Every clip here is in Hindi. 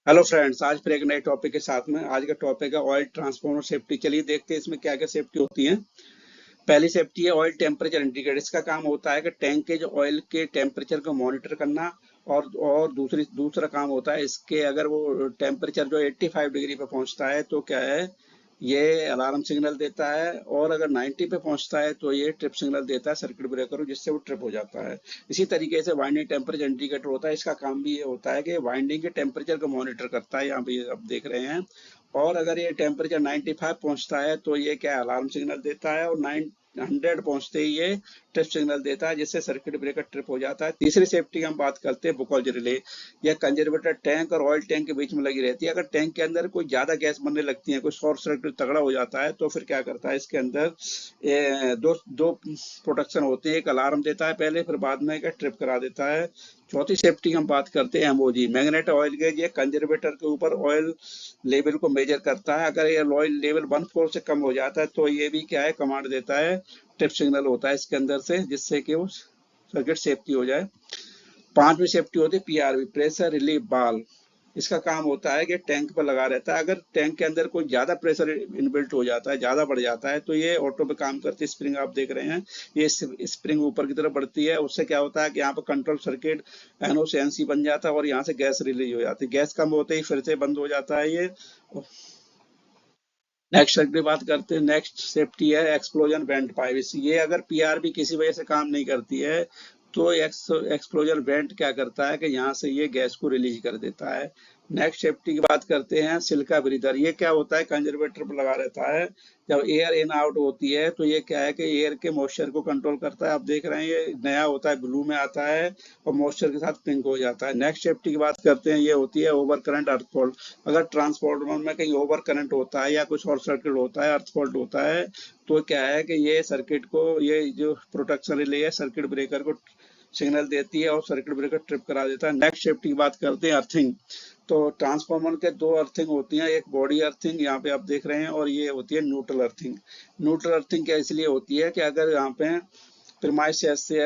हेलो फ्रेंड्स, आज फिर एक नए टॉपिक के साथ में। आज का टॉपिक है ऑयल ट्रांसफॉर्मर सेफ्टी। चलिए देखते हैं इसमें क्या क्या सेफ्टी होती है। पहली सेफ्टी है ऑयल टेम्परेचर इंडिकेटर। इसका काम होता है कि टैंक के जो ऑयल के टेम्परेचर को मॉनिटर करना। और दूसरा काम होता है इसके, अगर वो टेम्परेचर जो 85 डिग्री पे पहुंचता है तो क्या है, ये अलार्म सिग्नल देता है। और अगर 90 पे पहुंचता है तो ये ट्रिप सिग्नल देता है सर्किट ब्रेकर को, जिससे वो ट्रिप हो जाता है। इसी तरीके से वाइंडिंग टेम्परेचर इंडिकेटर होता है। इसका काम भी ये होता है कि वाइंडिंग के टेम्परेचर को मॉनिटर करता है। यहाँ पे ये आप देख रहे हैं। और अगर ये टेम्परेचर 95 पहुंचता है तो ये क्या अलार्म सिग्नल देता है, और 100 पहुंचते ही ये ट्रिप सिग्नल देता है, जिससे सर्किट ब्रेकर ट्रिप हो जाता है। तीसरी सेफ्टी की हम बात करते हैं बुकॉल रिले। यह कंजर्वेटर टैंक और ऑयल टैंक के बीच में लगी रहती है। अगर टैंक के अंदर कोई ज्यादा गैस बनने लगती है, कोई शॉर्ट सर्किट तगड़ा हो जाता है, तो फिर क्या करता है, इसके अंदर दो दो प्रोटेक्शन होते हैं। एक अलार्म देता है पहले, फिर बाद में क्या ट्रिप करा देता है। चौथी सेफ्टी की हम बात करते हैं एमओजी मैग्नेट ऑयल गेज। ये कंजर्वेटर के ऊपर ऑयल लेवल को मेजर करता है। अगर ये ऑयल लेवल 1/4 से कम हो जाता है तो ये भी क्या है, कमांड देता है। ट्रिप सिग्नल होता है इसके अंदर से, जिससे कि वो सर्किट सेफ्टी हो जाए। पांचवी सेफ्टी होती है पीआरवी, प्रेशर रिलीफ बाल्व। इसका काम होता है कि टैंक पर लगा रहता है। अगर टैंक के अंदर कोई ज्यादा प्रेशर इनबिल्ट हो जाता है, ज्यादा बढ़ जाता है, तो ये ऑटो पे काम करती है। स्प्रिंग आप देख रहे हैं, ये स्प्रिंग ऊपर की तरफ बढ़ती है। उससे क्या होता है कि यहाँ पर कंट्रोल सर्किट एनओ से एनसी बन जाता है, और यहाँ से गैस रिलीज हो जाती है। गैस कम होते ही फिर से बंद हो जाता है ये। नेक्स्ट सेफ्टी बात करते हैं। नेक्स्ट सेफ्टी है एक्सप्लोजन वेंट पाइप। ये अगर पीआरबी किसी वजह से काम नहीं करती है तो एक्सप्लोजन वेंट क्या करता है कि यहाँ से ये गैस को रिलीज कर देता है। नेक्स्ट सेफ्टी की बात करते हैं सिलिका ब्रीदर। ये क्या होता है, कंजर्वेटर पर लगा रहता है। जब एयर इन आउट होती है तो ये क्या है कि एयर के मॉइस्चर को कंट्रोल करता है। आप देख रहे हैं ये नया होता है, ब्लू में आता है, और मॉइस्चर के साथ पिंक हो जाता है। नेक्स्ट सेफ्टी की बात करते हैं, ये होती है ओवर करंट अर्थ फॉल्ट। अगर ट्रांसफार्मर में कहीं ओवर करंट होता है या कुछ शॉर्ट सर्किट होता है, अर्थ फॉल्ट होता है, तो क्या है कि ये सर्किट को, ये जो प्रोटेक्शन रिले है सर्किट ब्रेकर को सिग्नल देती है, और सर्किट ब्रेकर ट्रिप करा देता है। नेक्स्ट सेफ्टी की बात करते हैं अर्थिंग। तो ट्रांसफार्मर के दो अर्थिंग होती हैं, एक बॉडी अर्थिंग यहाँ पे आप देख रहे हैं, और ये होती है न्यूट्रल अर्थिंग। न्यूट्रल अर्थिंग क्या इसलिए होती है कि अगर यहाँ पे प्रीमाइस से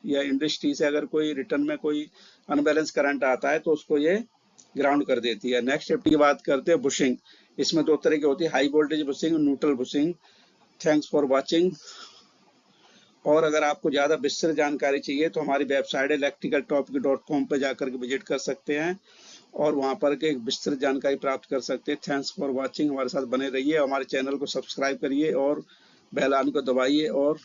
या इंडस्ट्री से अगर कोई रिटर्न में कोई अनबैलेंस करंट आता है तो उसको ये ग्राउंड कर देती है। नेक्स्ट सेफ्टी की बात करते हैं बुशिंग। इसमें दो तरह की होती है, हाई वोल्टेज बुशिंग और neutral bushing. Thanks for watching. और अगर आपको ज्यादा विस्तृत जानकारी चाहिए तो हमारी वेबसाइट electricaltopic.com पर जाकर के विजिट कर सकते हैं, और वहां पर के विस्तृत जानकारी प्राप्त कर सकते हैं। Thanks for watching. हमारे साथ बने रहिए, हमारे चैनल को सब्सक्राइब करिए और बेल आइकन को दबाइए, और